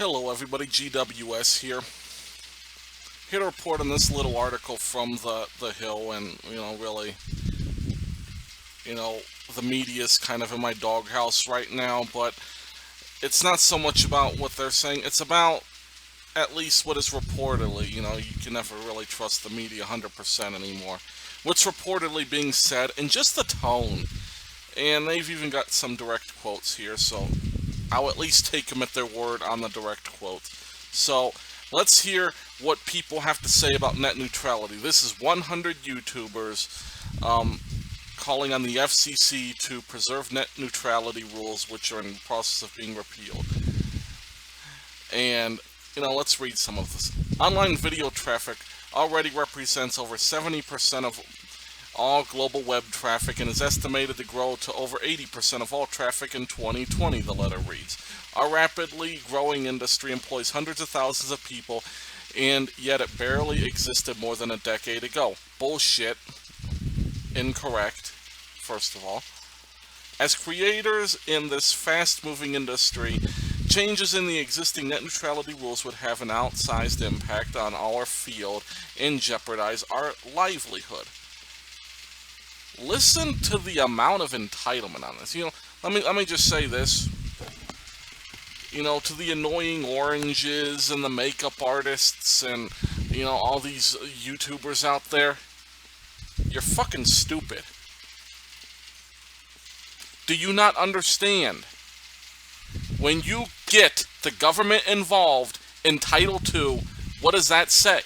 Hello everybody, GWS here. Here to report on this little article from the Hill, and really, the media's kind of in my doghouse right now, but it's not so much about what they're saying, it's about at least what is reportedly, you can never really trust the media 100% anymore. What's reportedly being said, and just the tone. And they've even got some direct quotes here, so I'll at least take them at their word on the direct quote. So, let's hear what people have to say about net neutrality. This is 100 YouTubers calling on the FCC to preserve net neutrality rules, which are in the process of being repealed. And, let's read some of this. Online video traffic already represents over 70% of all global web traffic and is estimated to grow to over 80% of all traffic in 2020, the letter reads. Our rapidly growing industry employs hundreds of thousands of people, and yet it barely existed more than a decade ago. Bullshit. Incorrect, first of all. As creators in this fast-moving industry, changes in the existing net neutrality rules would have an outsized impact on our field and jeopardize our livelihood. Listen to the amount of entitlement on this. Let me just say this. To the annoying oranges and the makeup artists and, all these YouTubers out there, you're fucking stupid. Do you not understand? When you get the government involved in Title II, what does that say?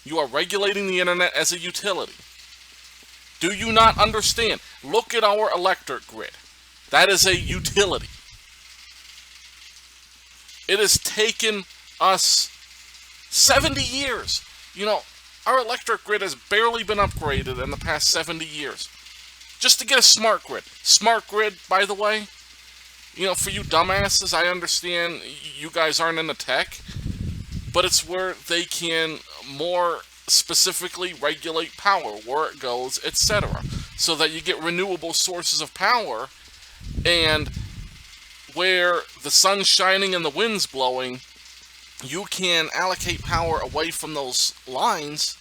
You are regulating the internet as a utility. Do you not understand? Look at our electric grid. That is a utility. It has taken us 70 years. Our electric grid has barely been upgraded in the past 70 years. Just to get a smart grid. Smart grid, by the way, for you dumbasses, I understand you guys aren't into tech, but it's where they can more specifically regulate power, where it goes, etc. So that you get renewable sources of power, and where the sun's shining and the wind's blowing, you can allocate power away from those lines,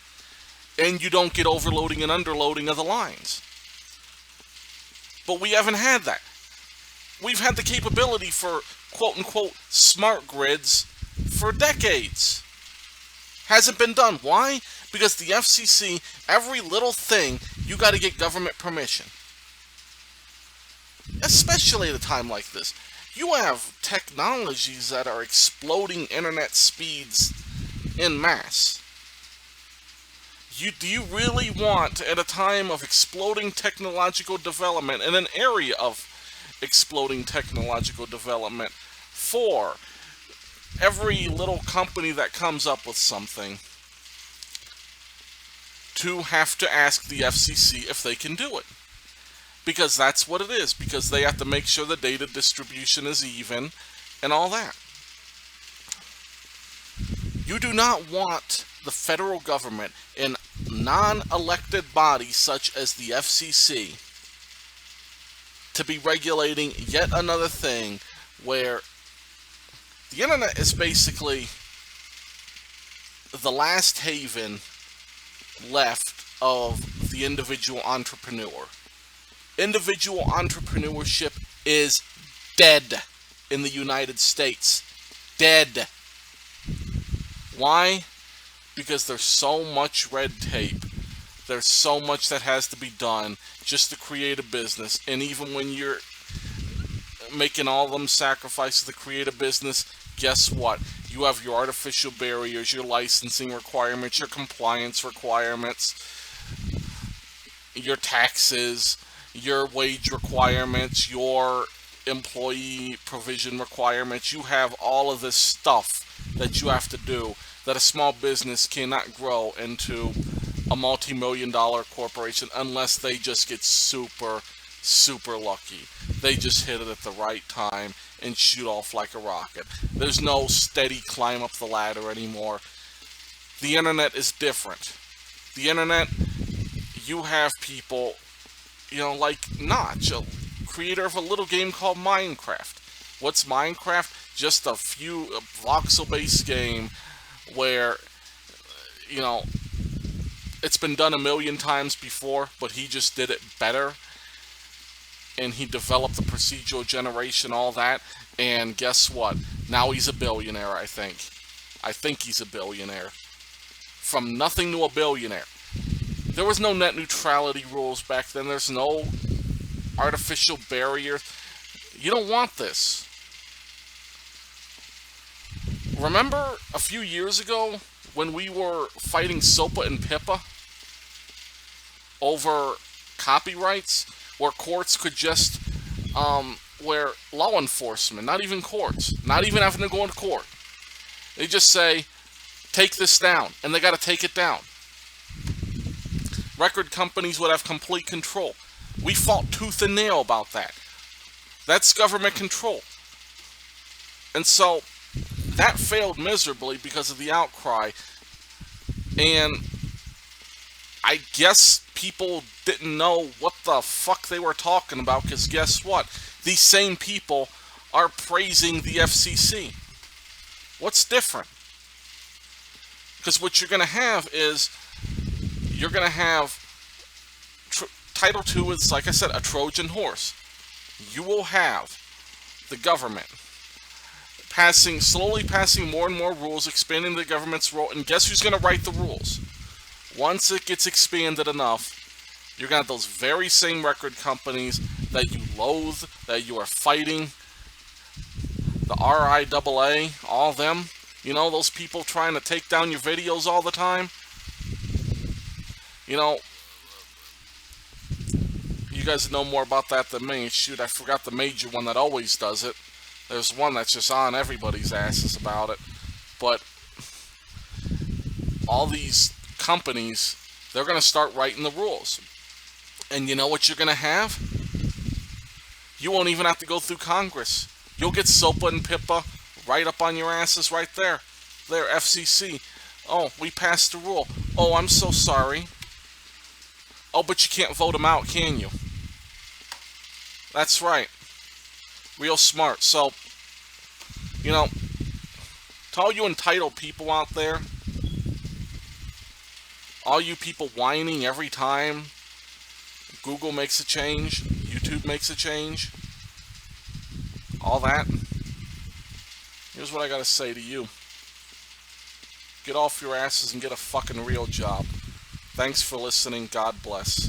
and you don't get overloading and underloading of the lines. But we haven't had that. We've had the capability for quote-unquote smart grids for decades. Hasn't been done. Why? Because the FCC, every little thing, you got to get government permission. Especially at a time like this. You have technologies that are exploding internet speeds en masse. Do you really want, at a time of exploding technological development, in an area of exploding technological development, for every little company that comes up with something to have to ask the FCC if they can do it? Because that's what it is. Because they have to make sure the data distribution is even and all that. You do not want the federal government and non-elected bodies such as the FCC to be regulating yet another thing where the internet is basically the last haven left of the individual entrepreneur. Individual entrepreneurship is dead in the United States. Dead. Why? Because there's so much red tape. There's so much that has to be done just to create a business. And even when you're making all them sacrifices to create a business, guess what? You have your artificial barriers, your licensing requirements, your compliance requirements, your taxes, your wage requirements, your employee provision requirements. You have all of this stuff that you have to do that a small business cannot grow into a multi-million-dollar corporation unless they just get super, super lucky. They just hit it at the right time and shoot off like a rocket. There's no steady climb up the ladder anymore. The internet is different. The internet, you have people, like Notch, a creator of a little game called Minecraft. What's Minecraft? just a few voxel-based game where, you know, it's been done a million times before, but he just did it better. And he developed the procedural generation, all that. And guess what? Now he's a billionaire, I think. I think he's a billionaire. From nothing to a billionaire. There was no net neutrality rules back then. There's no artificial barriers. You don't want this. Remember a few years ago when we were fighting SOPA and PIPA over copyrights, where courts could just, where law enforcement, not even courts, not even having to go into court, they just say, take this down, and they got to take it down. Record companies would have complete control. We fought tooth and nail about that. That's government control. And so, that failed miserably because of the outcry. And I guess people didn't know what the fuck they were talking about, because guess what? These same people are praising the FCC. What's different? Because what you're going to have is, you're going to have Title II is, like I said, a Trojan horse. You will have the government slowly passing more and more rules, expanding the government's role, and guess who's going to write the rules? Once it gets expanded enough, you're going to have those very same record companies that you loathe, that you are fighting, the RIAA, all them, you know, those people trying to take down your videos all the time. You know, you guys know more about that than me. Shoot, I forgot the major one that always does it. There's one that's just on everybody's asses about it. But all these companies, they're going to start writing the rules. And you know what you're going to have? You won't even have to go through Congress. You'll get SOPA and PIPA right up on your asses right there. There, FCC. Oh, we passed the rule. Oh, I'm so sorry. Oh, but you can't vote them out, can you? That's right. Real smart. So, you know, to all you entitled people out there, all you people whining every time Google makes a change, YouTube makes a change, all that, here's what I gotta say to you. Get off your asses and get a fucking real job. Thanks for listening. God bless.